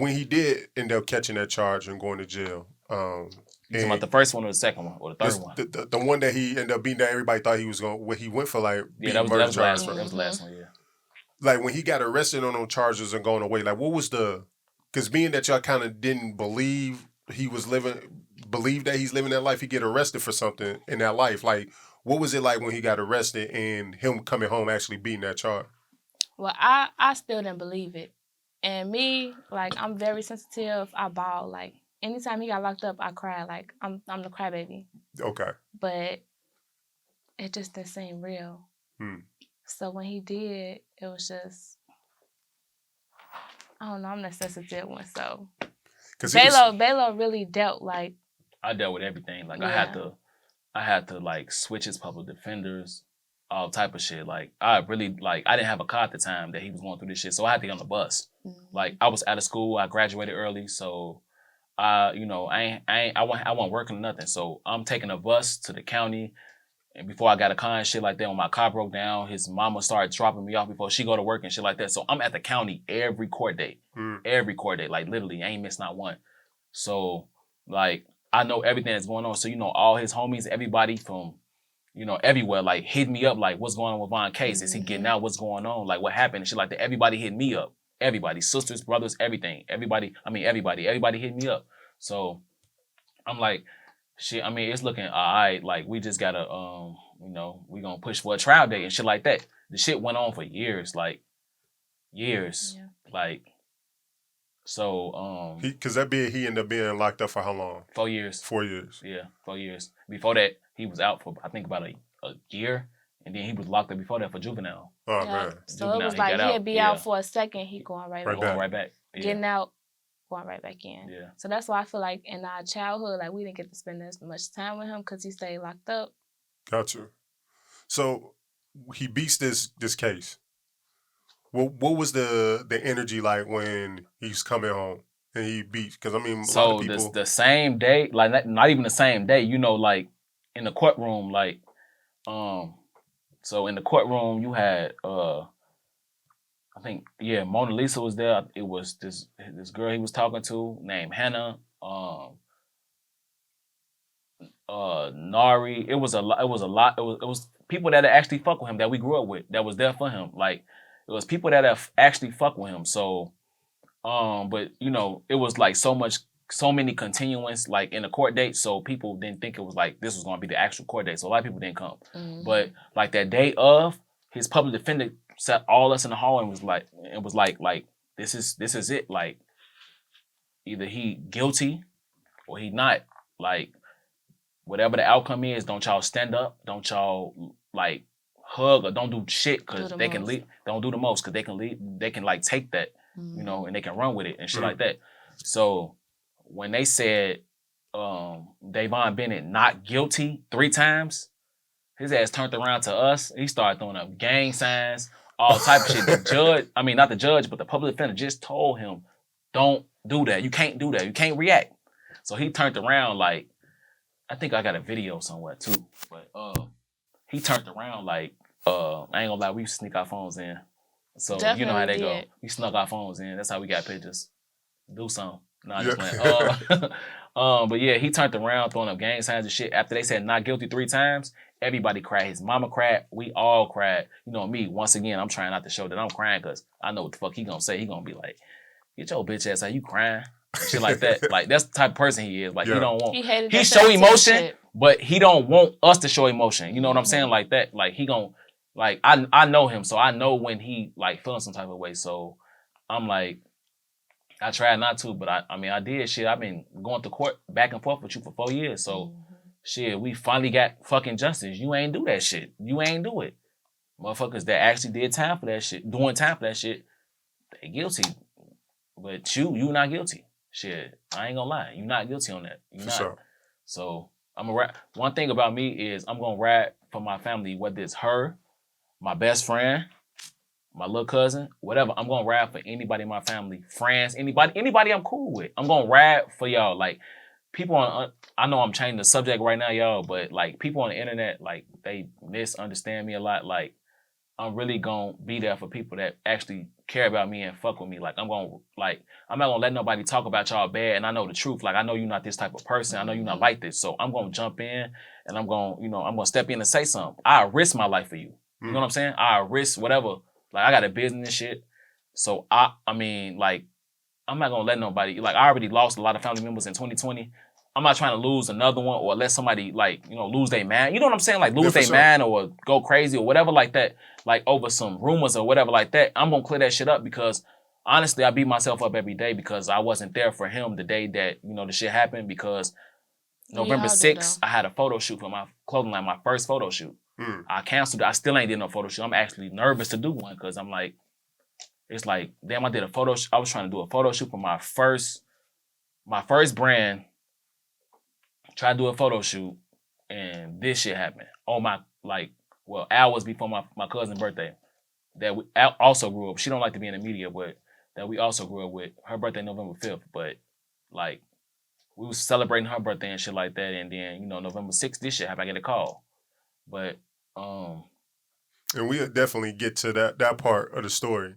when he did end up catching that charge and going to jail, you talking about the first one or the second one or the third one? The one that he ended up being that everybody thought he was going, where he went for like that was the last one. That was the last one. Yeah. Like when he got arrested on those charges and going away, like what was the? Because being that y'all kind of didn't believe that he's living that life, he get arrested for something in that life. Like what was it like when he got arrested and him coming home actually beating that charge? Well, I still didn't believe it, and me, like, I'm very sensitive. I bawl. Like anytime he got locked up, I cry. Like I'm the crybaby. Okay. But it just didn't seem real. So when he did, it was just, I don't know, I'm the sensitive one. So Baylo really dealt like. I dealt with everything. Like yeah. I had to like switch his public defenders, all type of shit. Like I didn't have a car at the time that he was going through this shit, so I had to get on the bus. Like I was out of school, I graduated early, so I wasn't working or nothing. So I'm taking a bus to the county. And before I got a car and shit like that, when my car broke down, his mama started dropping me off before she go to work and shit like that. So I'm at the county every court date. Every court date. Like literally, I ain't missed not one. So like I know everything that's going on. So, all his homies, everybody from, everywhere, like hit me up, like what's going on with Von's case? Is he getting out? What's going on? Like what happened and shit like that. Everybody hit me up. Everybody, sisters, brothers, everything. Everybody hit me up. So I'm like, shit, it's looking all right. Like, we just gotta, we gonna push for a trial date and shit like that. The shit went on for years, like, years. Yeah. Like, so, because he ended up being locked up for how long? 4 years. 4 years. Yeah, 4 years. Before that, he was out for, I think, about a year. And then he was locked up before that for juvenile. Oh, man. So juvenile, it was like he'd be out for a second, he going right back. Going right back. Yeah. Getting out, going right back in. Yeah. So that's why I feel like in our childhood, like we didn't get to spend as much time with him because he stayed locked up. Gotcha. So he beats this case. What was the energy like when he's coming home and he beats? Because a lot of people. The same day, like not even the same day, like in the courtroom, like so in the courtroom you had I think, Mona Lisa was there. It was this girl he was talking to named Hannah. Nari. It was a lot. It was people that actually fuck with him that we grew up with that was there for him. Like it was people that have actually fuck with him. So, but it was like so many continuance like in the court date. So people didn't think it was like this was gonna be the actual court date. So a lot of people didn't come. But like that day of, his public defender sat all us in the hall and was like, this is it. Like either he guilty or he not. Like whatever the outcome is, don't y'all stand up. Don't y'all like hug or don't do shit because they can leave. Don't do the most because they can leave. They can like take that, and they can run with it and shit like that. So when they said Davon Bennett not guilty 3 times, his ass turned around to us. He started throwing up gang signs, all type of shit. The judge, not the judge, but the public defender just told him, don't do that. You can't do that. You can't react. So he turned around like, I think I got a video somewhere too, but he turned around like, I ain't gonna lie, we used to sneak our phones in. So definitely you know how they go. We snuck our phones in. That's how we got pictures. Do something. No, I just went. But yeah, he turned around throwing up gang signs and shit. After they said not guilty 3 times, everybody cried. His mama cried. We all cried. Me, once again, I'm trying not to show that I'm crying because I know what the fuck he gonna say. He gonna be like, get your bitch ass out, you crying? And shit like that. Like, that's the type of person he is. Like, he don't want... He show emotion, but he don't want us to show emotion. You know what I'm saying? Like that. Like, he gon'... Like, I know him, so I know when he, like, feeling some type of way. So, I'm like... I tried not to, but I did shit. I've been going to court back and forth with you for 4 years. So, shit, we finally got fucking justice. You ain't do that shit. You ain't do it. Motherfuckers that actually did time for that shit, doing time for that shit, they guilty. But you not guilty. Shit, I ain't gonna lie. You not guilty on that. You not. Sure. So, I'm gonna rap. One thing about me is I'm gonna rap for my family, whether it's her, my best friend, my little cousin, whatever. I'm gonna rap for anybody in my family, friends, anybody I'm cool with. I'm gonna rap for y'all. Like, people on, I know I'm changing the subject right now, y'all, but like people on the internet, like they misunderstand me a lot. Like, I'm really gonna be there for people that actually care about me and fuck with me. Like I'm not gonna let nobody talk about y'all bad. And I know the truth. Like I know you're not this type of person. I know you're not like this. So I'm gonna jump in and I'm gonna step in and say something. I risk my life for you. You know what I'm saying? I risk whatever. Like I got a business and shit. So I mean, like, I'm not gonna let nobody, like, I already lost a lot of family members in 2020. I'm not trying to lose another one or let somebody, like, lose their man. You know what I'm saying? Like, lose their man or go crazy or whatever like that, like, over some rumors or whatever like that. I'm gonna clear that shit up because, honestly, I beat myself up every day because I wasn't there for him the day that, the shit happened because November 6th, I had a photo shoot for my clothing line, my first photo shoot. I canceled it. I still ain't did no photo shoot. I'm actually nervous to do one because I'm like, it's like, damn, I did a photo shoot. I was trying to do a photo shoot for my first brand. Tried to do a photo shoot, and this shit happened. On my, hours before my cousin's birthday. That we also grew up. She don't like to be in the media, but that we also grew up with. Her birthday November 5th, but, like, we was celebrating her birthday and shit like that, and then, November 6th, this shit happened. I get a call. But, and we'll definitely get to that part of the story.